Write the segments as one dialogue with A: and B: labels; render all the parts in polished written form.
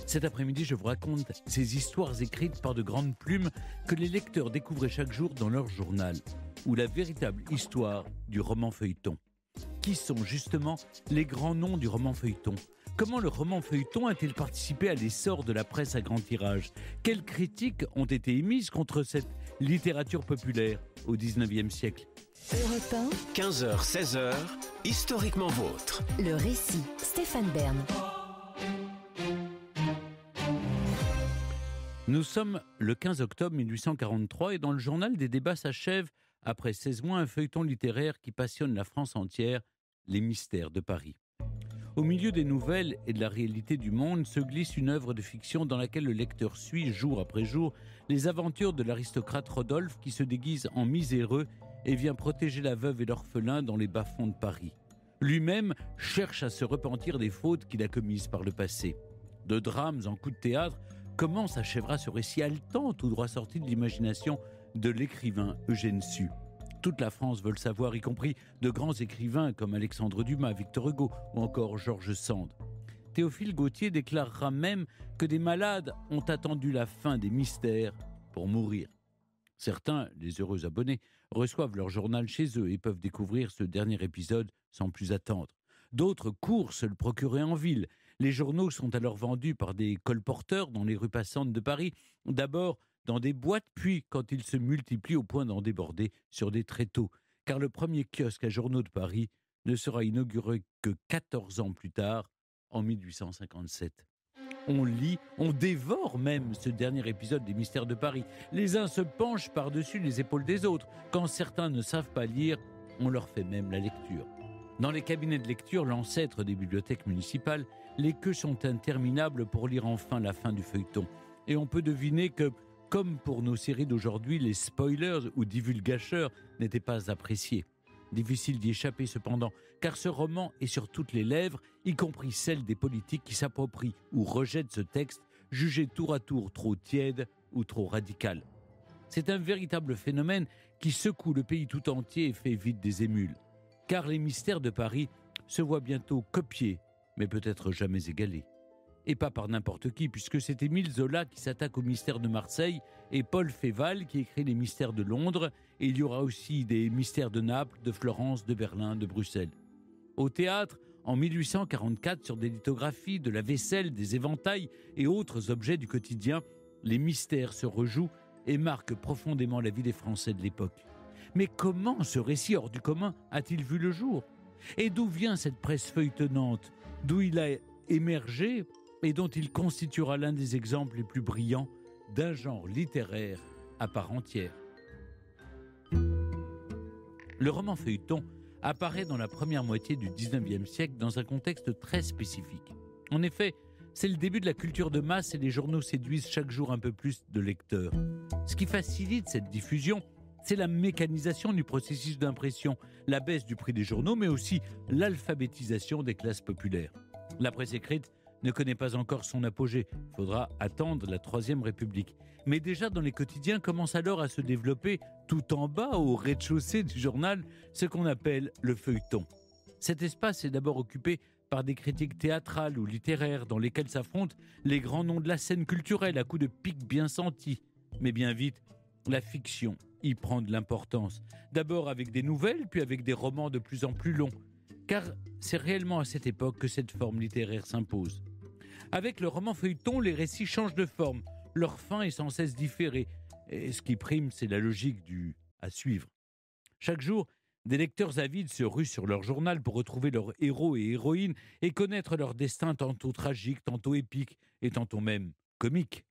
A: Cet après-midi, je vous raconte ces histoires écrites par de grandes plumes que les lecteurs découvraient chaque jour dans leur journal, ou la véritable histoire du roman feuilleton. Qui sont justement les grands noms du roman feuilleton ? Comment le roman feuilleton a-t-il participé à l'essor de la presse à grand tirage ? Quelles critiques ont été émises contre cette littérature populaire au XIXe siècle ?
B: Europe 1,
C: 15h, 16h, historiquement vôtre.
B: le récit, Stéphane Bern.
A: Nous sommes le 15 octobre 1843 et dans le journal des débats s'achève, après 16 mois, un feuilleton littéraire qui passionne la France entière, Les Mystères de Paris. Au milieu des nouvelles et de la réalité du monde se glisse une œuvre de fiction dans laquelle le lecteur suit, jour après jour, les aventures de l'aristocrate Rodolphe qui se déguise en miséreux et vient protéger la veuve et l'orphelin dans les bas-fonds de Paris. Lui-même cherche à se repentir des fautes qu'il a commises par le passé. De drames en coups de théâtre, comment s'achèvera ce récit haletant, tout droit sorti de l'imagination de l'écrivain Eugène Sue ? Toute la France veut le savoir, y compris de grands écrivains comme Alexandre Dumas, Victor Hugo ou encore George Sand. Théophile Gautier déclarera même que des malades ont attendu la fin des mystères pour mourir. Certains, les heureux abonnés, reçoivent leur journal chez eux et peuvent découvrir ce dernier épisode sans plus attendre. D'autres courent se le procurer en ville. Les journaux sont alors vendus par des colporteurs dans les rues passantes de Paris, d'abord dans des boîtes, puis quand ils se multiplient au point d'en déborder sur des tréteaux, car le premier kiosque à journaux de Paris ne sera inauguré que 14 ans plus tard, en 1857. On lit, on dévore même ce dernier épisode des Mystères de Paris. Les uns se penchent par-dessus les épaules des autres. Quand certains ne savent pas lire, on leur fait même la lecture. Dans les cabinets de lecture, l'ancêtre des bibliothèques municipales, les queues sont interminables pour lire enfin la fin du feuilleton. Et on peut deviner que, comme pour nos séries d'aujourd'hui, les spoilers ou divulgateurs n'étaient pas appréciés. Difficile d'y échapper cependant, car ce roman est sur toutes les lèvres, y compris celles des politiques qui s'approprient ou rejettent ce texte, jugé tour à tour trop tiède ou trop radical. C'est un véritable phénomène qui secoue le pays tout entier et fait vite des émules. Car les Mystères de Paris se voient bientôt copiés, mais peut-être jamais égalés. Et pas par n'importe qui, puisque c'est Émile Zola qui s'attaque aux Mystères de Marseille et Paul Féval qui écrit les Mystères de Londres, et il y aura aussi des Mystères de Naples, de Florence, de Berlin, de Bruxelles. Au théâtre, en 1844, sur des lithographies, de la vaisselle, des éventails et autres objets du quotidien, les mystères se rejouent et marquent profondément la vie des Français de l'époque. Mais comment ce récit hors du commun a-t-il vu le jour ? Et d'où vient cette presse feuilletonnante, d'où il a émergé et dont il constituera l'un des exemples les plus brillants d'un genre littéraire à part entière. Le roman feuilleton apparaît dans la première moitié du XIXe siècle dans un contexte très spécifique. En effet, c'est le début de la culture de masse et les journaux séduisent chaque jour un peu plus de lecteurs. Ce qui facilite cette diffusion, c'est la mécanisation du processus d'impression, la baisse du prix des journaux, mais aussi l'alphabétisation des classes populaires. La presse écrite ne connaît pas encore son apogée. Il faudra attendre la Troisième République. Mais déjà dans les quotidiens commence alors à se développer, tout en bas, au rez-de-chaussée du journal, ce qu'on appelle le feuilleton. Cet espace est d'abord occupé par des critiques théâtrales ou littéraires dans lesquelles s'affrontent les grands noms de la scène culturelle à coups de pique bien sentis. Mais bien vite, la fiction y prend de l'importance. D'abord avec des nouvelles, puis avec des romans de plus en plus longs. Car c'est réellement à cette époque que cette forme littéraire s'impose. Avec le roman feuilleton, les récits changent de forme. Leur fin est sans cesse différée. Et ce qui prime, c'est la logique du « à suivre ». Chaque jour, des lecteurs avides se ruent sur leur journal pour retrouver leurs héros et héroïnes et connaître leur destin tantôt tragique, tantôt épique et tantôt même comique.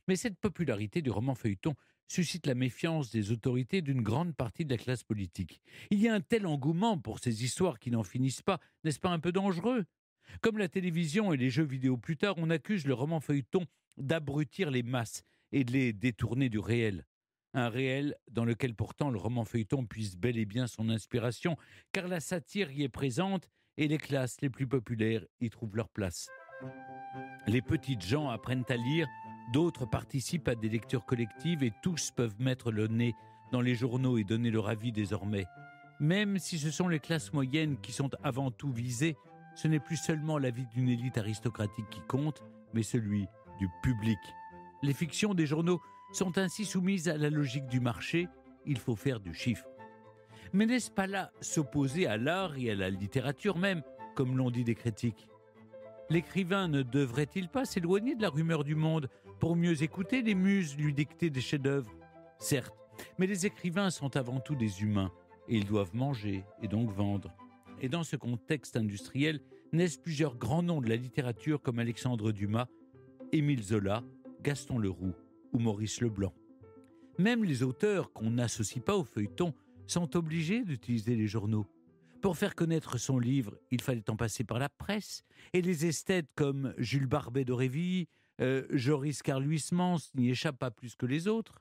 A: Mais cette popularité du roman feuilleton suscite la méfiance des autorités d'une grande partie de la classe politique. Il y a un tel engouement pour ces histoires qui n'en finissent pas, n'est-ce pas un peu dangereux ? Comme la télévision et les jeux vidéo plus tard, on accuse le roman feuilleton d'abrutir les masses et de les détourner du réel. Un réel dans lequel pourtant le roman feuilleton puise bel et bien son inspiration, car la satire y est présente et les classes les plus populaires y trouvent leur place. Les petites gens apprennent à lire, d'autres participent à des lectures collectives et tous peuvent mettre le nez dans les journaux et donner leur avis désormais. Même si ce sont les classes moyennes qui sont avant tout visées, ce n'est plus seulement l'avis d'une élite aristocratique qui compte, mais celui du public. Les fictions des journaux sont ainsi soumises à la logique du marché, il faut faire du chiffre. Mais n'est-ce pas là s'opposer à l'art et à la littérature même, comme l'ont dit des critiques ? L'écrivain ne devrait-il pas s'éloigner de la rumeur du monde pour mieux écouter les muses lui dicter des chefs-d'œuvre ? Certes, mais les écrivains sont avant tout des humains et ils doivent manger et donc vendre. Et dans ce contexte industriel, naissent plusieurs grands noms de la littérature comme Alexandre Dumas, Émile Zola, Gaston Leroux ou Maurice Leblanc. Même les auteurs qu'on n'associe pas au feuilleton sont obligés d'utiliser les journaux. Pour faire connaître son livre, il fallait en passer par la presse, et les esthètes comme Jules Barbet d'Aurevilly, Joris Carl Huysmans n'y échappent pas plus que les autres.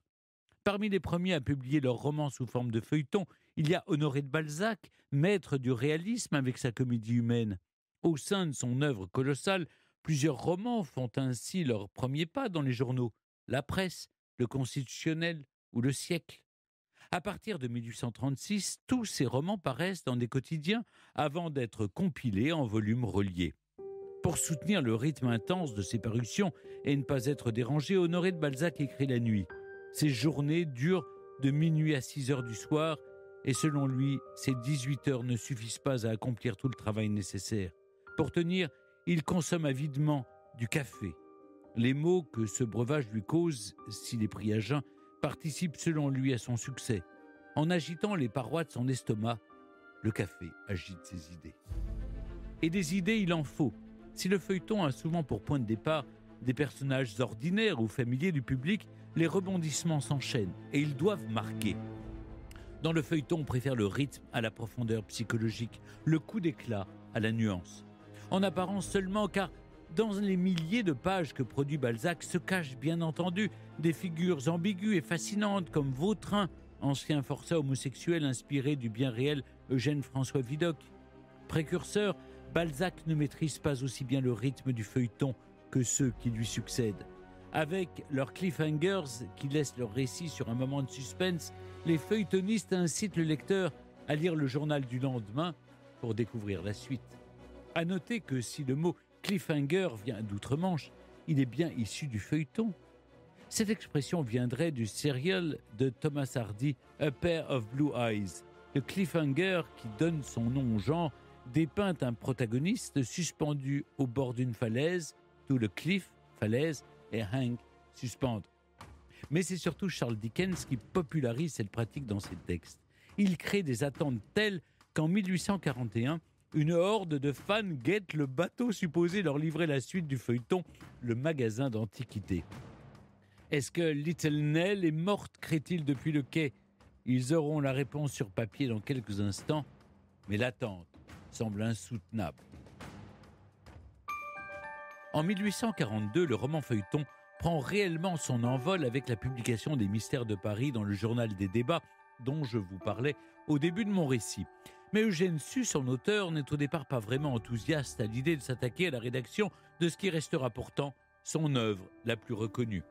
A: Parmi les premiers à publier leurs romans sous forme de feuilleton, il y a Honoré de Balzac, maître du réalisme avec sa comédie humaine. Au sein de son œuvre colossale, plusieurs romans font ainsi leurs premiers pas dans les journaux. La Presse, Le Constitutionnel ou Le Siècle. À partir de 1836, tous ces romans paraissent dans des quotidiens avant d'être compilés en volumes reliés. Pour soutenir le rythme intense de ces parutions et ne pas être dérangé, Honoré de Balzac écrit la nuit. Ses journées durent de minuit à 6 heures du soir et selon lui, ces 18 heures ne suffisent pas à accomplir tout le travail nécessaire. Pour tenir, il consomme avidement du café. Les maux que ce breuvage lui cause, s'il est pris à jeun, participent selon lui à son succès. En agitant les parois de son estomac, le café agite ses idées. Et des idées, il en faut. Si le feuilleton a souvent pour point de départ des personnages ordinaires ou familiers du public, les rebondissements s'enchaînent et ils doivent marquer. Dans le feuilleton, on préfère le rythme à la profondeur psychologique, le coup d'éclat à la nuance. En apparence seulement, car dans les milliers de pages que produit Balzac se cachent bien entendu des figures ambiguës et fascinantes comme Vautrin, ancien forçat homosexuel inspiré du bien réel Eugène François Vidocq. Précurseur, Balzac ne maîtrise pas aussi bien le rythme du feuilleton que ceux qui lui succèdent. Avec leurs cliffhangers qui laissent leur récit sur un moment de suspense, les feuilletonistes incitent le lecteur à lire le journal du lendemain pour découvrir la suite. À noter que si le mot cliffhanger vient d'outre-Manche, il est bien issu du feuilleton. Cette expression viendrait du serial de Thomas Hardy, A Pair of Blue Eyes. Le cliffhanger, qui donne son nom au genre, dépeint un protagoniste suspendu au bord d'une falaise, d'où le cliff, falaise, et hang, suspendre. Mais c'est surtout Charles Dickens qui popularise cette pratique dans ses textes. Il crée des attentes telles qu'en 1841, une horde de fans guette le bateau supposé leur livrer la suite du feuilleton, le magasin d'antiquités. Est-ce que Little Nell est morte, crie-t-il depuis le quai ? Ils auront la réponse sur papier dans quelques instants, mais l'attente semble insoutenable. En 1842, le roman feuilleton prend réellement son envol avec la publication des Mystères de Paris dans le journal des débats dont je vous parlais au début de mon récit. Mais Eugène Sue, son auteur, n'est au départ pas vraiment enthousiaste à l'idée de s'attaquer à la rédaction de ce qui restera pourtant son œuvre la plus reconnue.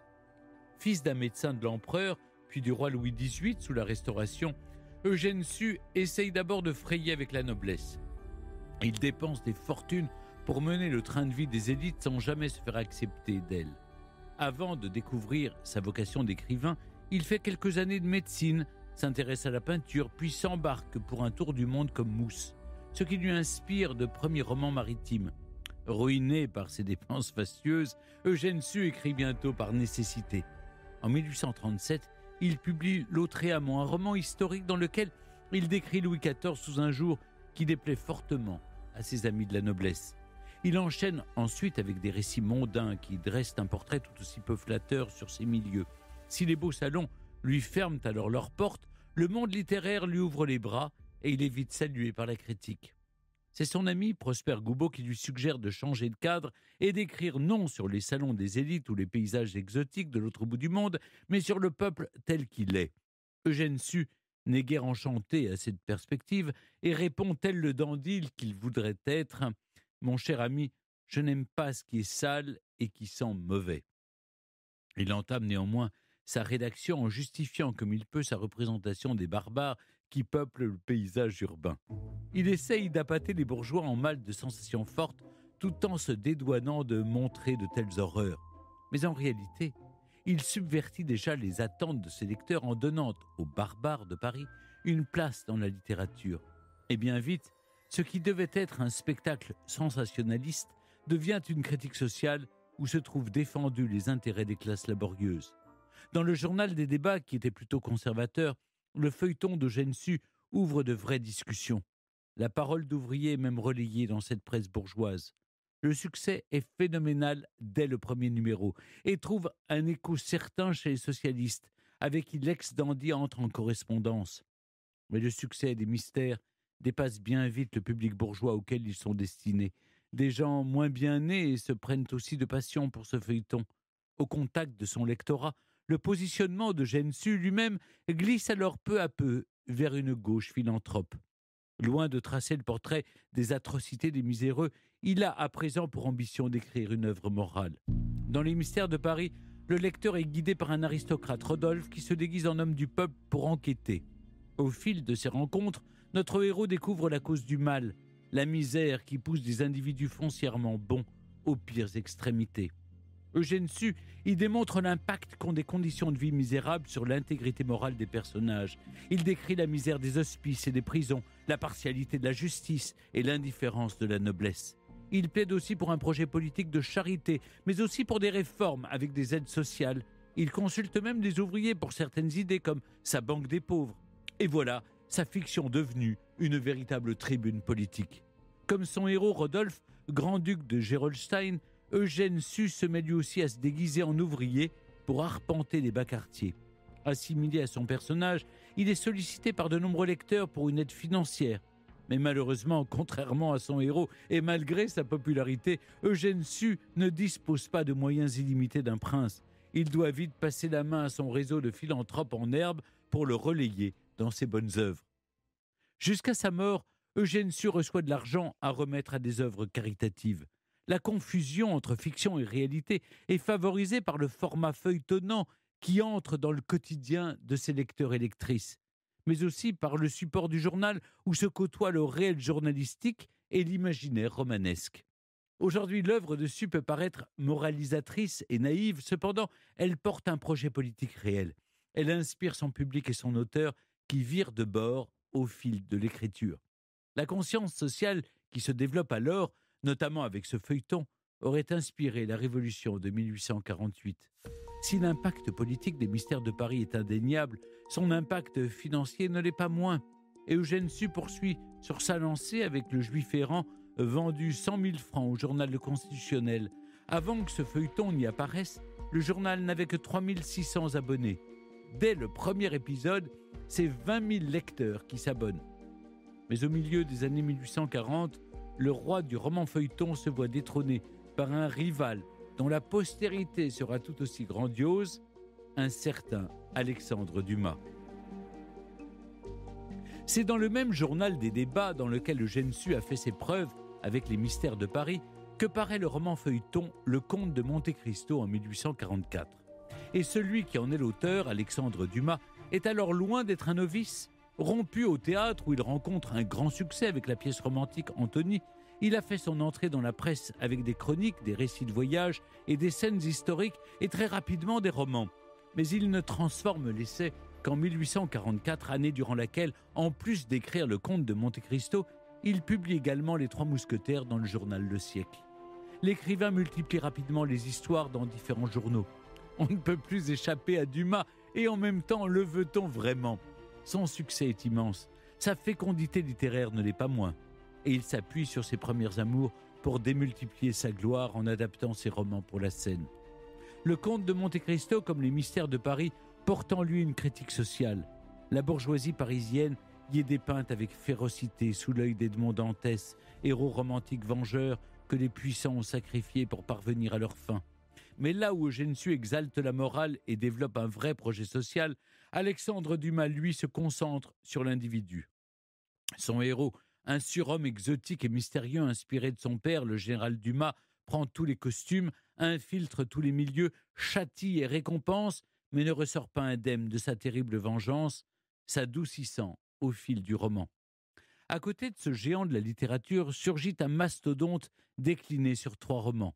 A: Fils d'un médecin de l'empereur, puis du roi Louis XVIII sous la Restauration, Eugène Sue essaye d'abord de frayer avec la noblesse. Il dépense des fortunes pour mener le train de vie des élites sans jamais se faire accepter d'elles. Avant de découvrir sa vocation d'écrivain, il fait quelques années de médecine, s'intéresse à la peinture, puis s'embarque pour un tour du monde comme mousse, ce qui lui inspire de premiers romans maritimes. Ruiné par ses dépenses fastueuses, Eugène Sue écrit bientôt par nécessité. En 1837, il publie Lautréamont, un roman historique dans lequel il décrit Louis XIV sous un jour qui déplaît fortement à ses amis de la noblesse. Il enchaîne ensuite avec des récits mondains qui dressent un portrait tout aussi peu flatteur sur ces milieux. Si les beaux salons lui ferment alors leurs portes, le monde littéraire lui ouvre les bras et il est vite salué par la critique. C'est son ami Prosper Goubeau qui lui suggère de changer de cadre et d'écrire non sur les salons des élites ou les paysages exotiques de l'autre bout du monde, mais sur le peuple tel qu'il est. Eugène Sue n'est guère enchanté à cette perspective et répond tel le dandy qu'il voudrait être « Mon cher ami, je n'aime pas ce qui est sale et qui sent mauvais ». Il entame néanmoins sa rédaction en justifiant comme il peut sa représentation des barbares qui peuplent le paysage urbain. Il essaye d'appâter les bourgeois en mal de sensations fortes tout en se dédouanant de montrer de telles horreurs. Mais en réalité, il subvertit déjà les attentes de ses lecteurs en donnant aux barbares de Paris une place dans la littérature. Et bien vite, ce qui devait être un spectacle sensationnaliste devient une critique sociale où se trouvent défendus les intérêts des classes laborieuses. Dans le journal des débats, qui était plutôt conservateur, le feuilleton d'Eugène Sue ouvre de vraies discussions. La parole d'ouvrier est même relayée dans cette presse bourgeoise. Le succès est phénoménal dès le premier numéro et trouve un écho certain chez les socialistes, avec qui l'ex-dandy entre en correspondance. Mais le succès des mystères dépasse bien vite le public bourgeois auquel ils sont destinés. Des gens moins bien nés se prennent aussi de passion pour ce feuilleton. Au contact de son lectorat, le positionnement d'Eugène Sue lui-même glisse alors peu à peu vers une gauche philanthrope. Loin de tracer le portrait des atrocités des miséreux, il a à présent pour ambition d'écrire une œuvre morale. Dans Les Mystères de Paris, le lecteur est guidé par un aristocrate, Rodolphe, qui se déguise en homme du peuple pour enquêter. Au fil de ces rencontres, notre héros découvre la cause du mal, la misère qui pousse des individus foncièrement bons aux pires extrémités. Eugène Sue y démontre l'impact qu'ont des conditions de vie misérables sur l'intégrité morale des personnages. Il décrit la misère des hospices et des prisons, la partialité de la justice et l'indifférence de la noblesse. Il plaide aussi pour un projet politique de charité, mais aussi pour des réformes avec des aides sociales. Il consulte même des ouvriers pour certaines idées comme sa banque des pauvres. Et voilà, sa fiction devenue une véritable tribune politique. Comme son héros Rodolphe, grand-duc de Gerolstein, Eugène Sue se met lui aussi à se déguiser en ouvrier pour arpenter les bas quartiers. Assimilé à son personnage, il est sollicité par de nombreux lecteurs pour une aide financière. Mais malheureusement, contrairement à son héros, et malgré sa popularité, Eugène Sue ne dispose pas de moyens illimités d'un prince. Il doit vite passer la main à son réseau de philanthropes en herbe pour le relayer dans ses bonnes œuvres. Jusqu'à sa mort, Eugène Sue reçoit de l'argent à remettre à des œuvres caritatives. La confusion entre fiction et réalité est favorisée par le format feuilletonnant qui entre dans le quotidien de ses lecteurs et lectrices, mais aussi par le support du journal où se côtoient le réel journalistique et l'imaginaire romanesque. Aujourd'hui, l'œuvre de Sue peut paraître moralisatrice et naïve, cependant, elle porte un projet politique réel. Elle inspire son public et son auteur qui virent de bord au fil de l'écriture. La conscience sociale qui se développe alors, notamment avec ce feuilleton, aurait inspiré la Révolution de 1848. Si l'impact politique des Mystères de Paris est indéniable, son impact financier ne l'est pas moins. Et Eugène Sue poursuit sur sa lancée avec le Juif errant, vendu 100 000 francs au journal Le Constitutionnel. Avant que ce feuilleton n'y apparaisse, le journal n'avait que 3 600 abonnés. Dès le premier épisode, c'est 20 000 lecteurs qui s'abonnent. Mais au milieu des années 1840, le roi du roman feuilleton se voit détrôné par un rival dont la postérité sera tout aussi grandiose, un certain Alexandre Dumas. C'est dans le même journal des débats dans lequel Eugène Sue a fait ses preuves avec les Mystères de Paris que paraît le roman feuilleton Le Comte de Monte Cristo en 1844. Et celui qui en est l'auteur, Alexandre Dumas, est alors loin d'être un novice. Rompu au théâtre où il rencontre un grand succès avec la pièce romantique Antony, il a fait son entrée dans la presse avec des chroniques, des récits de voyage et des scènes historiques et très rapidement des romans. Mais il ne transforme l'essai qu'en 1844, année durant laquelle, en plus d'écrire Le Comte de Monte Cristo, il publie également Les Trois Mousquetaires dans le journal Le Siècle. L'écrivain multiplie rapidement les histoires dans différents journaux. On ne peut plus échapper à Dumas et en même temps le veut-on vraiment ? Son succès est immense, sa fécondité littéraire ne l'est pas moins. Et il s'appuie sur ses premiers amours pour démultiplier sa gloire en adaptant ses romans pour la scène. Le Comte de Monte Cristo, comme les Mystères de Paris, porte en lui une critique sociale. La bourgeoisie parisienne y est dépeinte avec férocité sous l'œil d'Edmond Dantès, héros romantique vengeur que les puissants ont sacrifié pour parvenir à leur fin. Mais là où Eugène Sue exalte la morale et développe un vrai projet social, Alexandre Dumas, lui, se concentre sur l'individu. Son héros, un surhomme exotique et mystérieux inspiré de son père, le général Dumas, prend tous les costumes, infiltre tous les milieux, châtie et récompense, mais ne ressort pas indemne de sa terrible vengeance, s'adoucissant au fil du roman. À côté de ce géant de la littérature surgit un mastodonte décliné sur 3 romans.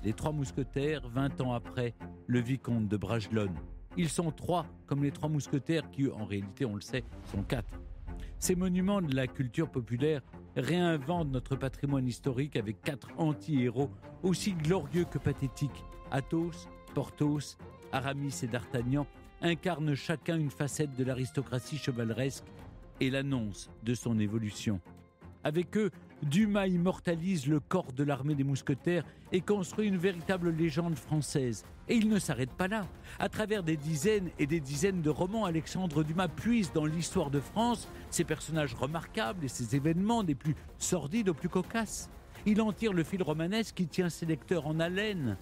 A: Les 3 mousquetaires, 20 ans après, le vicomte de Bragelonne. Ils sont 3, comme les 3 mousquetaires qui, en réalité, on le sait, sont 4. Ces monuments de la culture populaire réinventent notre patrimoine historique avec 4 anti-héros aussi glorieux que pathétiques. Athos, Porthos, Aramis et D'Artagnan incarnent chacun une facette de l'aristocratie chevaleresque et l'annonce de son évolution. Avec eux, Dumas immortalise le corps de l'armée des mousquetaires et construit une véritable légende française. Et il ne s'arrête pas là. À travers des dizaines et des dizaines de romans, Alexandre Dumas puise dans l'histoire de France ses personnages remarquables et ses événements des plus sordides aux plus cocasses. Il en tire le fil romanesque qui tient ses lecteurs en haleine.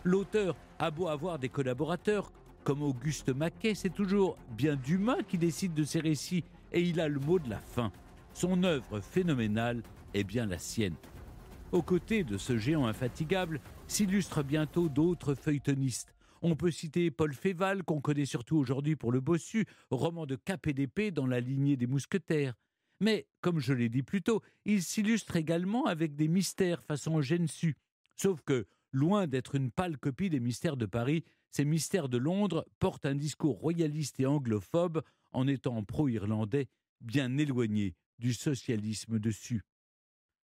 A: L'auteur a beau avoir des collaborateurs comme Auguste Maquet, c'est toujours bien Dumas qui décide de ses récits et il a le mot de la fin. Son œuvre phénoménale est bien la sienne. Aux côtés de ce géant infatigable s'illustrent bientôt d'autres feuilletonistes. On peut citer Paul Féval, qu'on connaît surtout aujourd'hui pour Le Bossu, roman de cap et d'épée dans la lignée des mousquetaires. Mais, comme je l'ai dit plus tôt, il s'illustre également avec des mystères façon Gensu. Sauf que, loin d'être une pâle copie des mystères de Paris, ces mystères de Londres portent un discours royaliste et anglophobe en étant pro-irlandais, bien éloigné du socialisme dessus.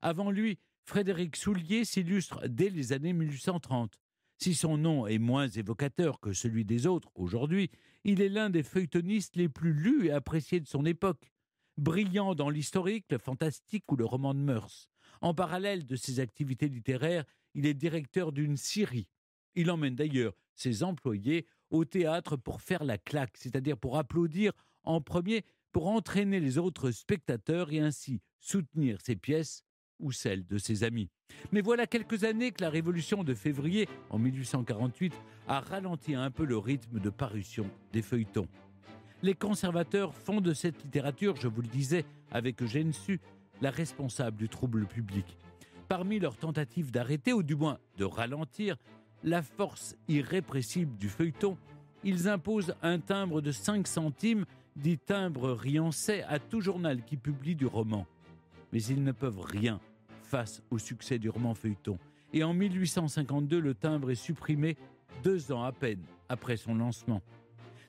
A: Avant lui, Frédéric Soulier s'illustre dès les années 1830. Si son nom est moins évocateur que celui des autres aujourd'hui, il est l'un des feuilletonistes les plus lus et appréciés de son époque. Brillant dans l'historique, le fantastique ou le roman de mœurs. En parallèle de ses activités littéraires, il est directeur d'une scierie. Il emmène d'ailleurs ses employés au théâtre pour faire la claque, c'est-à-dire pour applaudir en premier, pour entraîner les autres spectateurs et ainsi soutenir ses pièces ou celles de ses amis. Mais voilà quelques années que la Révolution de février, en 1848, a ralenti un peu le rythme de parution des feuilletons. Les conservateurs font de cette littérature, je vous le disais, avec Eugène Sue, la responsable du trouble public. Parmi leurs tentatives d'arrêter, ou du moins de ralentir, la force irrépressible du feuilleton, ils imposent un timbre de 5 centimes, dit timbre riancet, à tout journal qui publie du roman. Mais ils ne peuvent rien face au succès du roman feuilleton. Et en 1852, le timbre est supprimé 2 ans à peine après son lancement.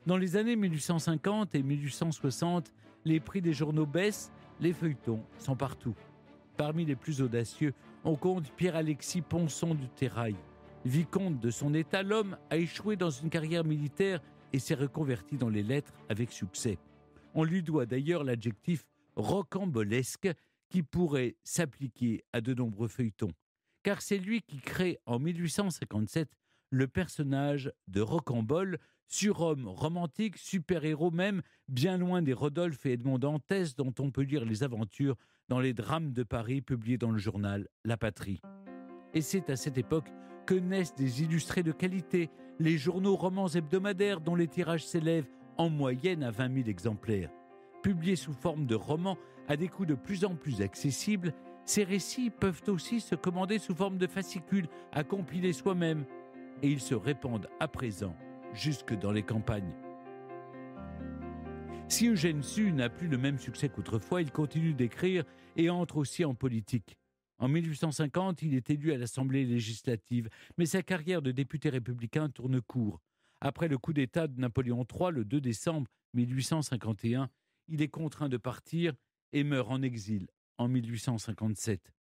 A: Dans les années 1850 et 1860, les prix des journaux baissent, les feuilletons sont partout. Parmi les plus audacieux, on compte Pierre-Alexis Ponson du Terrail. Vicomte de son état, l'homme a échoué dans une carrière militaire et s'est reconverti dans les lettres avec succès. On lui doit d'ailleurs l'adjectif rocambolesque qui pourrait s'appliquer à de nombreux feuilletons. Car c'est lui qui crée en 1857 le personnage de Rocambole, surhomme romantique, super-héros même, bien loin des Rodolphe et Edmond Dantès dont on peut lire les aventures dans les drames de Paris publiés dans le journal La Patrie. Et c'est à cette époque que naissent des illustrés de qualité, les journaux romans hebdomadaires dont les tirages s'élèvent en moyenne à 20 000 exemplaires. Publiés sous forme de romans à des coûts de plus en plus accessibles, ces récits peuvent aussi se commander sous forme de fascicules à compiler soi-même. Et ils se répandent à présent jusque dans les campagnes. Si Eugène Sue n'a plus le même succès qu'autrefois, il continue d'écrire et entre aussi en politique. En 1850, il est élu à l'Assemblée législative, mais sa carrière de député républicain tourne court. Après le coup d'État de Napoléon III, le 2 décembre 1851, il est contraint de partir et meurt en exil en 1857.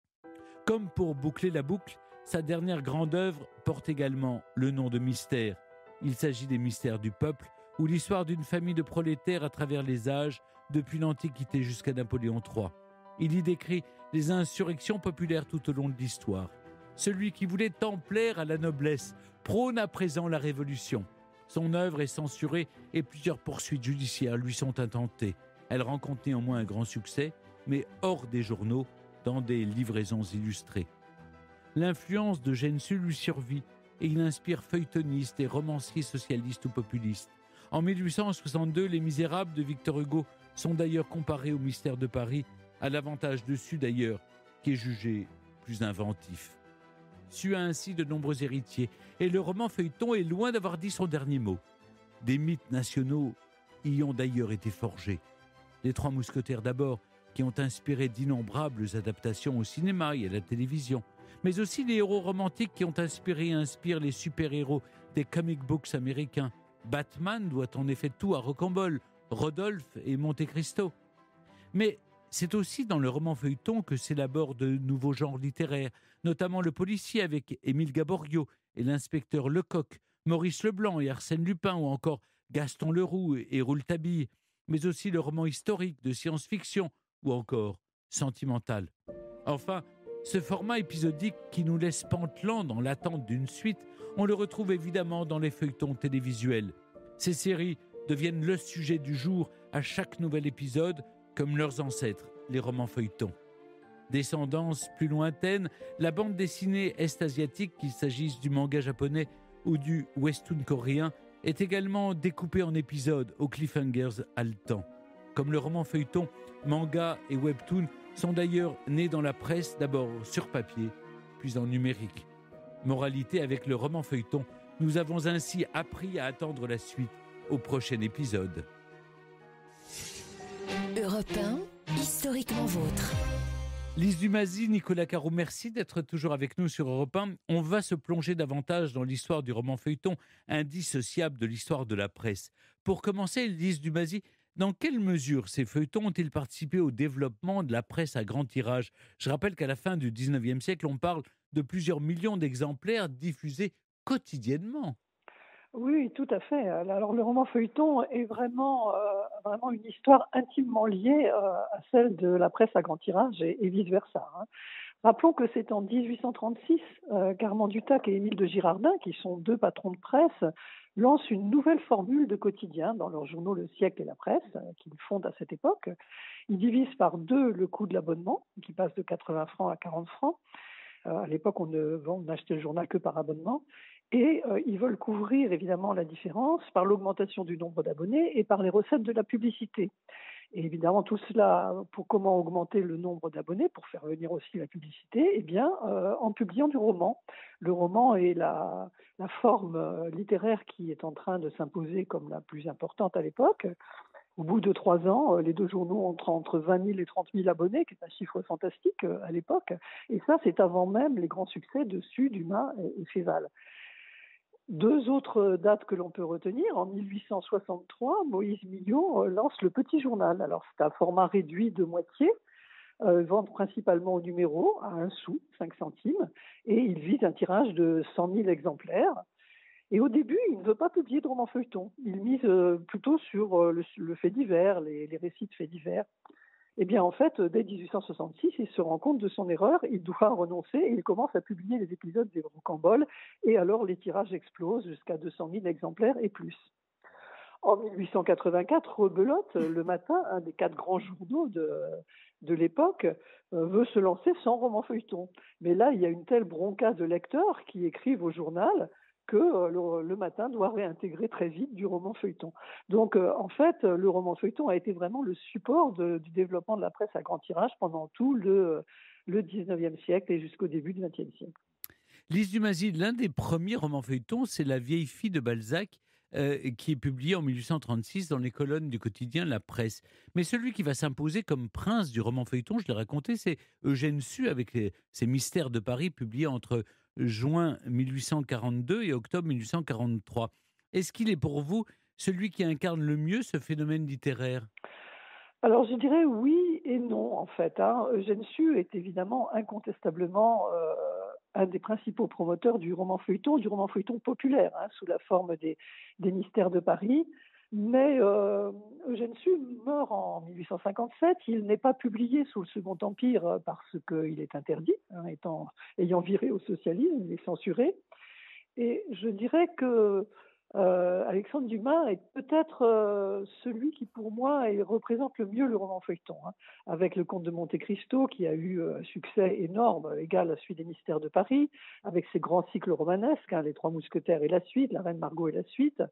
A: Comme pour boucler la boucle, sa dernière grande œuvre porte également le nom de Mystères. Il s'agit des Mystères du peuple, ou l'histoire d'une famille de prolétaires à travers les âges, depuis l'Antiquité jusqu'à Napoléon III. Il y décrit les insurrections populaires tout au long de l'histoire. Celui qui voulait tant plaire à la noblesse prône à présent la Révolution. Son œuvre est censurée et plusieurs poursuites judiciaires lui sont intentées. Elle rencontre néanmoins un grand succès, mais hors des journaux, dans des livraisons illustrées. L'influence de Eugène Sue lui survit et il inspire feuilletonistes et romanciers socialistes ou populistes. En 1862, Les Misérables de Victor Hugo sont d'ailleurs comparés aux Mystères de Paris, à l'avantage de Sue d'ailleurs, qui est jugé plus inventif. Sue a ainsi de nombreux héritiers, et le roman feuilleton est loin d'avoir dit son dernier mot. Des mythes nationaux y ont d'ailleurs été forgés. Les Trois Mousquetaires d'abord, qui ont inspiré d'innombrables adaptations au cinéma et à la télévision, mais aussi les héros romantiques qui ont inspiré et inspirent les super-héros des comic books américains. Batman doit en effet tout à Rocambole, Rodolphe et Monte Cristo. Mais c'est aussi dans le roman feuilleton que s'élaborent de nouveaux genres littéraires, notamment le policier avec Émile Gaboriau et l'inspecteur Lecoq, Maurice Leblanc et Arsène Lupin, ou encore Gaston Leroux et Rouletabille, mais aussi le roman historique de science-fiction, ou encore sentimental. Enfin, ce format épisodique qui nous laisse pantelants dans l'attente d'une suite, on le retrouve évidemment dans les feuilletons télévisuels. Ces séries deviennent le sujet du jour à chaque nouvel épisode, comme leurs ancêtres, les romans feuilletons. Descendance plus lointaine, la bande dessinée est-asiatique, qu'il s'agisse du manga japonais ou du western coréen, est également découpée en épisodes aux cliffhangers haletants. Comme le roman feuilleton, manga et webtoon sont d'ailleurs nés dans la presse, d'abord sur papier, puis en numérique. Moralité, avec le roman feuilleton, nous avons ainsi appris à attendre la suite au prochain épisode.
B: Europe 1, historiquement vôtre.
A: Lise Dumazy, Nicolas Caro, merci d'être toujours avec nous sur Europe 1. On va se plonger davantage dans l'histoire du roman feuilleton, indissociable de l'histoire de la presse. Pour commencer, Lise Dumazy, dans quelle mesure ces feuilletons ont-ils participé au développement de la presse à grand tirage ? Je rappelle qu'à la fin du 19e siècle, on parle de plusieurs millions d'exemplaires diffusés quotidiennement.
D: Oui, tout à fait. Alors le roman feuilleton est vraiment une histoire intimement liée à celle de la presse à grand tirage et vice-versa. Rappelons que c'est en 1836 qu'Armand Dutac et Émile de Girardin, qui sont deux patrons de presse, lancent une nouvelle formule de quotidien dans leurs journaux Le Siècle et La Presse, qu'ils fondent à cette époque. Ils divisent par deux le coût de l'abonnement, qui passe de 80 francs à 40 francs. À l'époque, on n'achetait le journal que par abonnement. Et ils veulent couvrir évidemment la différence par l'augmentation du nombre d'abonnés et par les recettes de la publicité. Et évidemment, tout cela, pour comment augmenter le nombre d'abonnés, pour faire venir aussi la publicité, eh bien, en publiant du roman. Le roman est la forme littéraire qui est en train de s'imposer comme la plus importante à l'époque. Au bout de 3 ans, les deux journaux ont entre 20 000 et 30 000 abonnés, qui est un chiffre fantastique à l'époque. Et ça, c'est avant même les grands succès de Sud, Dumas et Féval. Deux autres dates que l'on peut retenir. En 1863, Moïse Millot lance le Petit Journal. Alors, c'est un format réduit de moitié, vente principalement au numéro, à 1 sou, 5 centimes, et il vise un tirage de 100 000 exemplaires. Et au début, il ne veut pas publier de romans feuilletons. Il mise plutôt sur le fait divers, les récits de faits divers. Eh bien, en fait, dès 1866, il se rend compte de son erreur, il doit renoncer et il commence à publier les épisodes des Rocambole. Et alors, les tirages explosent jusqu'à 200 000 exemplaires et plus. En 1884, Rebelote, Le Matin, un des 4 grands journaux de l'époque, veut se lancer sans roman feuilleton. Mais là, il y a une telle bronca de lecteurs qui écrivent au journal que le Matin doit réintégrer très vite du roman feuilleton. Donc, en fait, le roman feuilleton a été vraiment le support du développement de la presse à grand tirage pendant tout le 19e siècle et jusqu'au début du 20e siècle.
A: Lise Dumazy, l'un des premiers romans feuilletons, c'est La vieille fille de Balzac, qui est publié en 1836 dans les colonnes du quotidien La Presse. Mais celui qui va s'imposer comme prince du roman feuilleton, je l'ai raconté, c'est Eugène Sue avec ses Mystères de Paris, publiés entre juin 1842 et octobre 1843. Est-ce qu'il est pour vous celui qui incarne le mieux ce phénomène littéraire ?
D: Alors, je dirais oui et non, en fait. Eugène Sue est évidemment incontestablement un des principaux promoteurs du roman feuilleton populaire, sous la forme des Mystères de Paris. Mais Eugène Sue meurt en 1857. Il n'est pas publié sous le Second Empire parce qu'il est interdit, ayant viré au socialisme, il est censuré. Et je dirais que Alexandre Dumas est peut-être celui qui, pour moi, représente le mieux le roman feuilleton, avec Le Comte de Monte Cristo, qui a eu un succès énorme, égal à celui des Mystères de Paris, avec ses grands cycles romanesques, Les Trois Mousquetaires et la suite, La Reine Margot et la suite.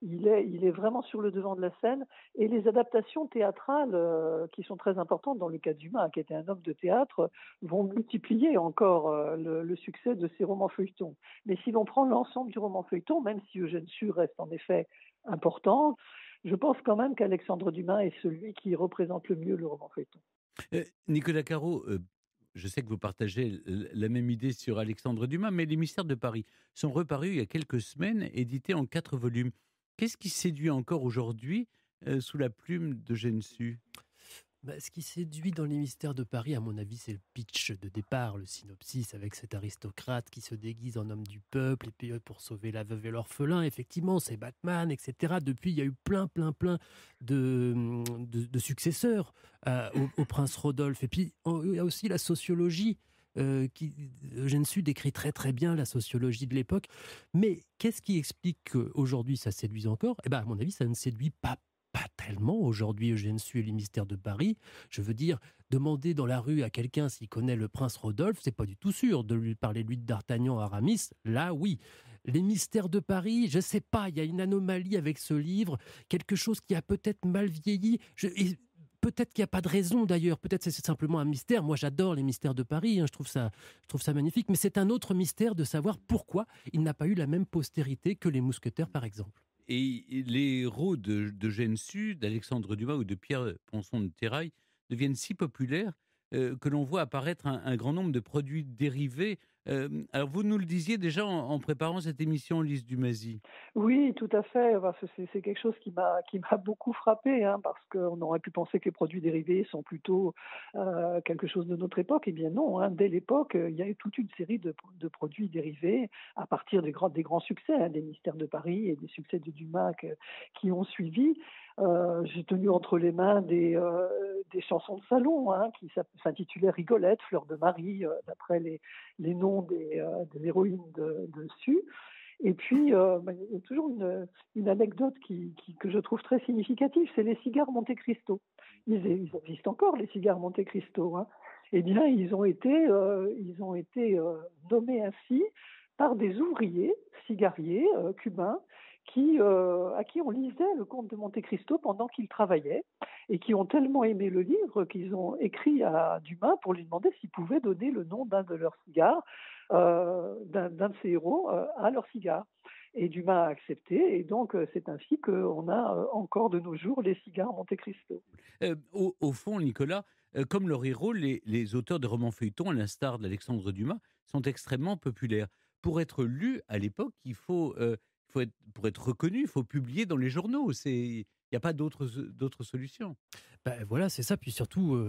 D: Il est vraiment sur le devant de la scène, et les adaptations théâtrales qui sont très importantes dans le cas de Dumas, qui était un homme de théâtre, vont multiplier encore le succès de ces romans feuilletons. Mais si l'on prend l'ensemble du roman feuilleton, même si Eugène Sue reste en effet important, je pense quand même qu'Alexandre Dumas est celui qui représente le mieux le roman feuilleton.
A: Nicolas Caro, je sais que vous partagez la même idée sur Alexandre Dumas, mais Les Mystères de Paris sont reparus il y a quelques semaines, édités en 4 volumes. Qu'est-ce qui séduit encore aujourd'hui sous la plume d'Eugène Sue?
E: Bah, ce qui séduit dans Les Mystères de Paris, à mon avis, c'est le pitch de départ, le synopsis, avec cet aristocrate qui se déguise en homme du peuple et puis pour sauver la veuve et l'orphelin. Effectivement, c'est Batman, etc. Depuis, il y a eu plein de successeurs au prince Rodolphe. Et puis, il y a aussi la sociologie. Eugène Sue décrit très bien la sociologie de l'époque. Mais qu'est-ce qui explique qu'aujourd'hui ça séduise encore? Eh ben, à mon avis, ça ne séduit pas tellement aujourd'hui, Eugène Sue et Les Mystères de Paris. Je veux dire, demander dans la rue à quelqu'un s'il connaît le prince Rodolphe, c'est pas du tout sûr. De lui parler, lui, de D'Artagnan, Aramis, là, oui. Les Mystères de Paris, je sais pas, il y a une anomalie avec ce livre, quelque chose qui a peut-être mal vieilli. Et peut-être qu'il n'y a pas de raison d'ailleurs, peut-être c'est simplement un mystère. Moi j'adore Les Mystères de Paris, hein, je trouve ça magnifique, mais c'est un autre mystère de savoir pourquoi il n'a pas eu la même postérité que Les Mousquetaires par exemple.
A: Et les héros d'Eugène Sue, d'Alexandre Dumas ou de Pierre Ponson de Terrail deviennent si populaires que l'on voit apparaître un grand nombre de produits dérivés. Alors vous nous le disiez déjà en préparant cette émission, Lise Dumazy.
D: Oui, tout à fait. Enfin, c'est quelque chose qui m'a beaucoup frappé, hein, parce qu'on aurait pu penser que les produits dérivés sont plutôt quelque chose de notre époque. Eh bien non, hein. Dès l'époque, il y a eu toute une série de produits dérivés à partir des grands succès, hein, des Mystères de Paris et des succès de Dumas qui ont suivi. J'ai tenu entre les mains des chansons de salon, hein, qui s'intitulaient Rigolette, Fleur de Marie, d'après les noms des héroïnes de Sue. Et puis, il y a toujours une anecdote que je trouve très significative, c'est les cigares Monte Cristo. Ils existent encore, les cigares Monte Cristo, hein. Eh bien, ils ont été nommés ainsi par des ouvriers cigariers cubains à qui on lisait le Comte de Monte Cristo pendant qu'ils travaillaient et qui ont tellement aimé le livre qu'ils ont écrit à Dumas pour lui demander s'il pouvait donner le nom d'un de leurs cigares, d'un de ses héros, à leur cigare. Et Dumas a accepté, et donc c'est ainsi qu'on a encore de nos jours les cigares Monte Cristo.
A: Au fond, Nicolas, comme leur héros, les auteurs de romans feuilletons, à l'instar d'Alexandre Dumas, sont extrêmement populaires. Pour être lu à l'époque, pour être reconnu, il faut publier dans les journaux. Il n'y a pas d'autres solutions.
E: Ben voilà, c'est ça. Puis surtout,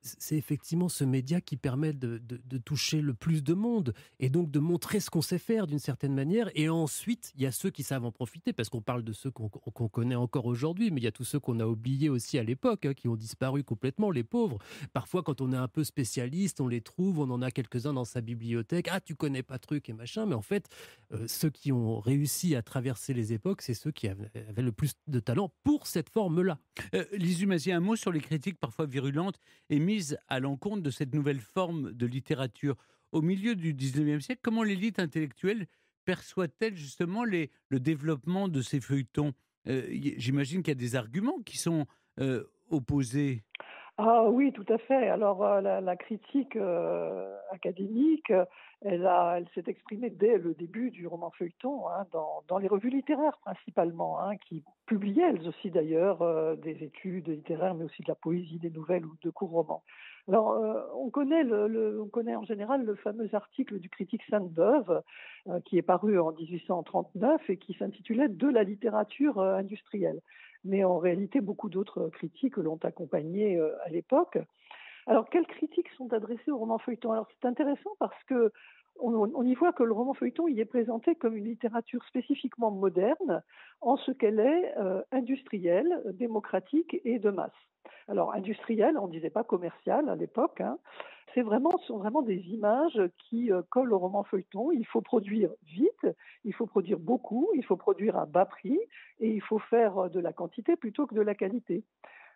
E: c'est effectivement ce média qui permet de toucher le plus de monde et donc de montrer ce qu'on sait faire d'une certaine manière. Et ensuite, il y a ceux qui savent en profiter parce qu'on parle de ceux qu'on connaît encore aujourd'hui, mais il y a tous ceux qu'on a oubliés aussi à l'époque, hein, qui ont disparu complètement, les pauvres. Parfois, quand on est un peu spécialiste, on les trouve, on en a quelques-uns dans sa bibliothèque. Ah, tu connais pas truc et machin. Mais en fait, ceux qui ont réussi à traverser les époques, c'est ceux qui avaient le plus de talent pour cette forme-là.
A: Lise Dumazy, un mot sur les critiques parfois virulentes émises à l'encontre de cette nouvelle forme de littérature. Au milieu du 19e siècle, comment l'élite intellectuelle perçoit-elle justement le développement de ces feuilletons? J'imagine qu'il y a des arguments qui sont opposés.
D: Ah oui, tout à fait. Alors la critique académique, elle s'est exprimée dès le début du roman feuilleton, hein, dans les revues littéraires principalement, hein, qui publiaient elles aussi d'ailleurs des études littéraires, mais aussi de la poésie, des nouvelles ou de courts romans. Alors on connaît on connaît en général le fameux article du critique Sainte-Beuve qui est paru en 1839 et qui s'intitulait De la littérature industrielle. Mais en réalité, beaucoup d'autres critiques l'ont accompagné à l'époque. Alors, quelles critiques sont adressées au roman feuilleton? Alors, c'est intéressant parce que on y voit que le roman feuilleton y est présenté comme une littérature spécifiquement moderne, en ce qu'elle est industrielle, démocratique et de masse. Alors, industrielle, on ne disait pas commerciale à l'époque, hein. Ce sont vraiment des images qui collent au roman feuilleton. Il faut produire vite, il faut produire beaucoup, il faut produire à bas prix et il faut faire de la quantité plutôt que de la qualité.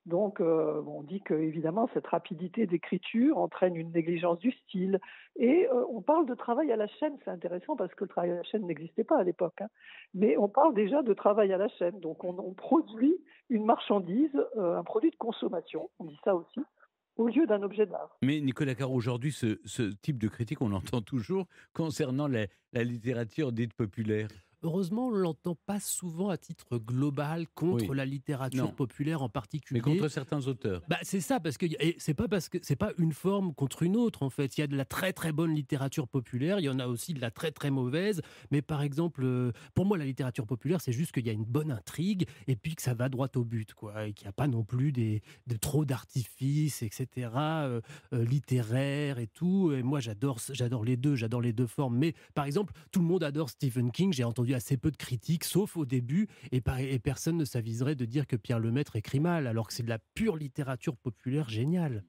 D: Donc, on dit que évidemment cette rapidité d'écriture entraîne une négligence du style. Et on parle de travail à la chaîne, c'est intéressant parce que le travail à la chaîne n'existait pas à l'époque, hein. Mais on parle déjà de travail à la chaîne. Donc, on produit une marchandise, un produit de consommation, on dit ça aussi, au lieu d'un objet d'art.
A: Mais Nicolas Caro, aujourd'hui, ce type de critique, on l'entend toujours concernant la littérature dite populaire.
E: heureusement, on l'entend pas souvent à titre global contre
A: Oui,
E: la littérature
A: non,
E: populaire en particulier.
A: mais contre certains auteurs.
E: Bah, c'est ça, parce que et c'est pas parce que c'est pas une forme contre une autre, en fait. Il y a de la très, très bonne littérature populaire, il y en a aussi de la très, très mauvaise. Mais par exemple, pour moi, la littérature populaire, c'est juste qu'il y a une bonne intrigue et puis que ça va droit au but, quoi. Et qu'il n'y a pas non plus de trop d'artifices, etc., littéraires et tout. Et moi, j'adore les deux formes. Mais par exemple, tout le monde adore Stephen King. J'ai entendu assez peu de critiques, sauf au début. Et personne ne s'aviserait de dire que Pierre Lemaitre écrit mal, alors que c'est de la pure littérature populaire géniale.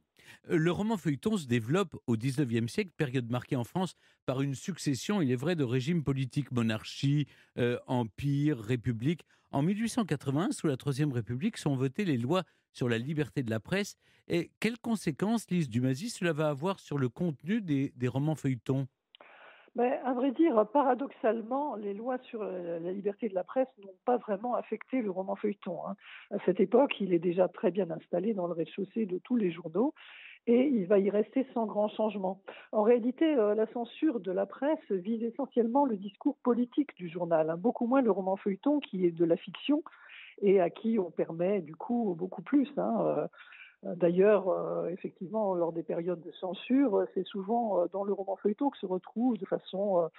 A: Le roman feuilleton se développe au XIXe siècle, période marquée en France par une succession, il est vrai, de régimes politiques, monarchie, empire, république. En 1881, sous la Troisième République, sont votées les lois sur la liberté de la presse. Et quelles conséquences, Lise Dumasy, cela va avoir sur le contenu des romans feuilletons?
D: Mais à vrai dire, paradoxalement, les lois sur la liberté de la presse n'ont pas vraiment affecté le roman feuilleton, hein. À cette époque, il est déjà très bien installé dans le rez-de-chaussée de tous les journaux et il va y rester sans grand changement. En réalité, la censure de la presse vise essentiellement le discours politique du journal, hein, beaucoup moins le roman feuilleton qui est de la fiction et à qui on permet du coup beaucoup plus, hein. D'ailleurs, effectivement, lors des périodes de censure, c'est souvent dans le roman feuilleton que se retrouvent de façon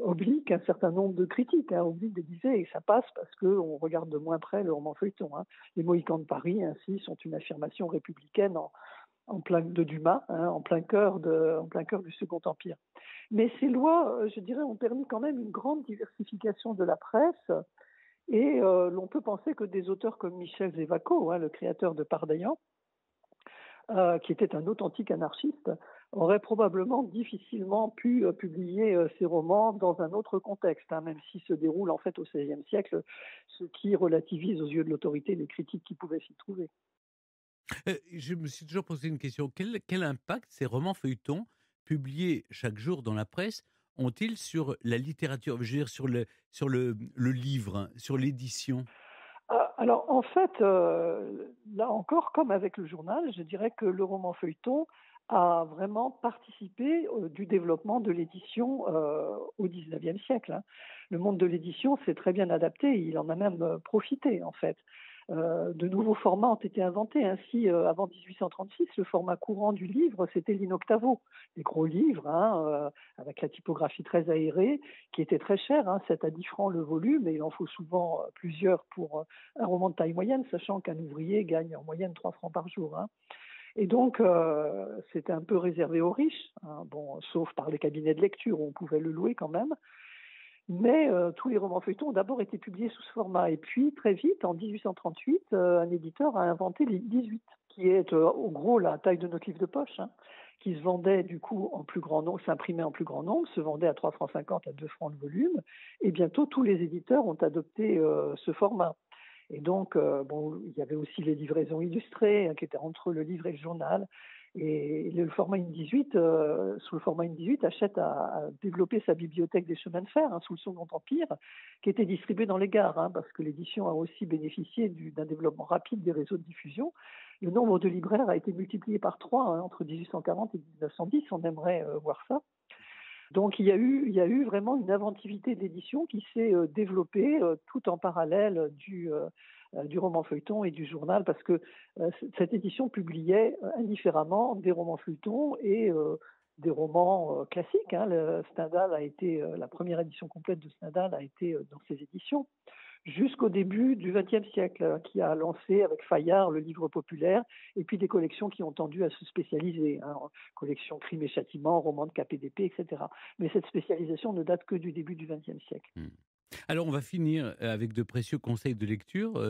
D: oblique un certain nombre de critiques, hein, oblique de dire, et ça passe parce qu'on regarde de moins près le roman feuilleton, hein. Les Mohicans de Paris, ainsi, sont une affirmation républicaine en plein de Dumas, hein, en plein cœur du Second Empire. Mais ces lois, je dirais, ont permis quand même une grande diversification de la presse. Et l'on peut penser que des auteurs comme Michel Zévaco, hein, le créateur de Pardaillan, qui était un authentique anarchiste, auraient probablement difficilement pu publier ses romans dans un autre contexte, hein, même s'il se déroule en fait au XVIe siècle, ce qui relativise aux yeux de l'autorité les critiques qui pouvaient s'y trouver.
A: Je me suis toujours posé une question. Quel impact ces romans feuilletons, publiés chaque jour dans la presse, ont-ils sur la littérature? Je veux dire, sur le livre, hein, sur l'édition?
D: Alors en fait, là encore, comme avec le journal, je dirais que le roman feuilleton a vraiment participé du développement de l'édition au XIXe siècle, hein. Le monde de l'édition s'est très bien adapté, il en a même profité en fait. De nouveaux formats ont été inventés. Ainsi, avant 1836, le format courant du livre, c'était l'inoctavo, les gros livres, hein, avec la typographie très aérée, qui était très cher, hein, 7 à 10 francs le volume, et il en faut souvent plusieurs pour un roman de taille moyenne, sachant qu'un ouvrier gagne en moyenne 3 francs par jour, hein. Et donc, c'était un peu réservé aux riches, hein, bon, sauf par les cabinets de lecture où on pouvait le louer quand même. Mais tous les romans feuilletons ont d'abord été publiés sous ce format. Et puis, très vite, en 1838, un éditeur a inventé les 18, qui est au gros la taille de notre livre de poche, hein, qui se vendait du coup en plus grand nombre, s'imprimait en plus grand nombre, se vendait à 3 francs 50, à 2 francs le volume. Et bientôt, tous les éditeurs ont adopté ce format. Et donc, bon, il y avait aussi les livraisons illustrées, hein, qui étaient entre le livre et le journal. Et le format IN18, sous le format IN18, Hachette a développé sa bibliothèque des chemins de fer, hein, sous le Second Empire, qui était distribuée dans les gares, hein, parce que l'édition a aussi bénéficié d'un développement rapide des réseaux de diffusion. Le nombre de libraires a été multiplié par 3, hein, entre 1840 et 1910, on aimerait voir ça. Donc il y a eu vraiment une inventivité d'édition qui s'est développée tout en parallèle du roman feuilleton et du journal, parce que cette édition publiait indifféremment des romans feuilletons et des romans classiques, hein. Stendhal a été, la première édition complète de Stendhal a été dans ces éditions, jusqu'au début du XXe siècle, qui a lancé avec Fayard le livre populaire, et puis des collections qui ont tendu à se spécialiser, hein, collection Crime et Châtiment, romans de KPDP, etc. Mais cette spécialisation ne date que du début du XXe siècle.
A: Mmh. Alors, on va finir avec de précieux conseils de lecture.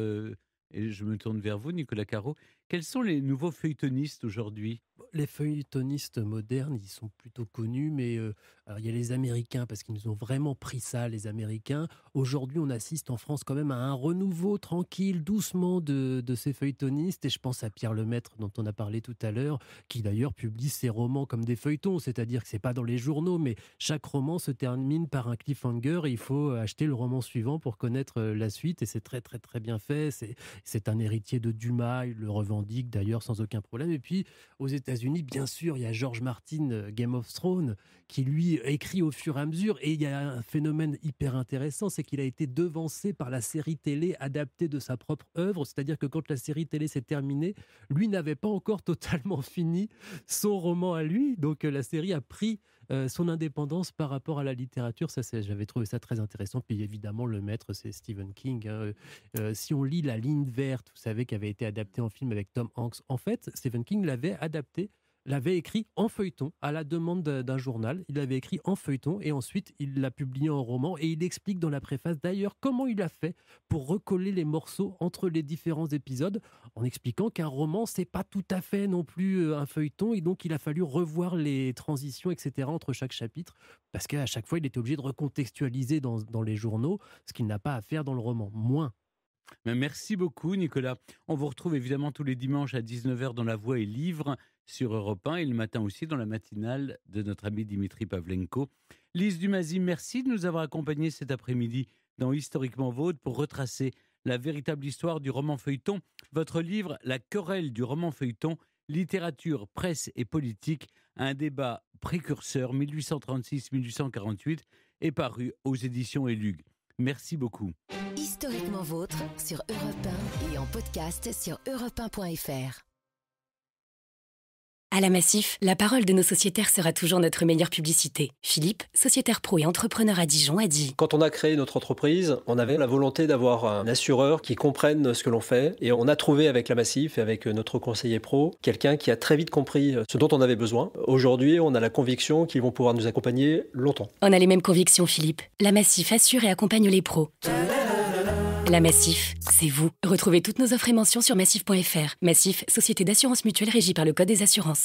A: Et je me tourne vers vous, Nicolas Caro. Quels sont les nouveaux feuilletonistes aujourd'hui?
E: Les feuilletonistes modernes, ils sont plutôt connus, mais alors il y a les Américains, parce qu'ils nous ont vraiment pris ça, les Américains. Aujourd'hui, on assiste en France quand même à un renouveau tranquille, doucement, de ces feuilletonistes. Et je pense à Pierre Lemaitre, dont on a parlé tout à l'heure, qui d'ailleurs publie ses romans comme des feuilletons, c'est-à-dire que c'est pas dans les journaux, mais chaque roman se termine par un cliffhanger et il faut acheter le roman suivant pour connaître la suite. Et c'est très, très, très bien fait. C'est un héritier de Dumas, il le revend Mozambique d'ailleurs sans aucun problème. Et puis aux États-Unis, bien sûr, il y a George Martin, Game of Thrones, qui lui écrit au fur et à mesure. Et il y a un phénomène hyper intéressant, c'est qu'il a été devancé par la série télé adaptée de sa propre œuvre. C'est-à-dire que quand la série télé s'est terminée, lui n'avait pas encore totalement fini son roman à lui. Donc la série a pris son indépendance par rapport à la littérature. J'avais trouvé ça très intéressant. Puis évidemment, le maître, c'est Stephen King. Si on lit La Ligne verte, vous savez, qui avait été adapté en film avec Tom Hanks, en fait, Stephen King l'avait écrit en feuilleton à la demande d'un journal. Il l'avait écrit en feuilleton et ensuite il l'a publié en roman, et il explique dans la préface d'ailleurs comment il a fait pour recoller les morceaux entre les différents épisodes, en expliquant qu'un roman c'est pas tout à fait non plus un feuilleton, et donc il a fallu revoir les transitions, etc., entre chaque chapitre, parce qu'à chaque fois il était obligé de recontextualiser dans les journaux, ce qu'il n'a pas à faire dans le roman. Moins.
A: Merci beaucoup, Nicolas. On vous retrouve évidemment tous les dimanches à 19h dans La Voix et Livre sur Europe 1, et le matin aussi dans la matinale de notre ami Dimitri Pavlenko. Lise Dumazy, merci de nous avoir accompagnés cet après-midi dans Historiquement Vôtre pour retracer la véritable histoire du roman feuilleton. Votre livre, La querelle du roman feuilleton, littérature, presse et politique, un débat précurseur 1836-1848, est paru aux éditions Élug. Merci beaucoup.
B: Historiquement Vôtre sur Europe 1 et en podcast sur europe1.fr.
F: À la Massif, la parole de nos sociétaires sera toujours notre meilleure publicité. Philippe, sociétaire pro et entrepreneur à Dijon, a dit:
G: Quand on a créé notre entreprise, on avait la volonté d'avoir un assureur qui comprenne ce que l'on fait. Et on a trouvé avec la Massif et avec notre conseiller pro, quelqu'un qui a très vite compris ce dont on avait besoin. Aujourd'hui, on a la conviction qu'ils vont pouvoir nous accompagner longtemps.
F: On a les mêmes convictions, Philippe. La Massif assure et accompagne les pros. La Massif, c'est vous. Retrouvez toutes nos offres et mentions sur massif.fr. Massif, société d'assurance mutuelle régie par le Code des assurances.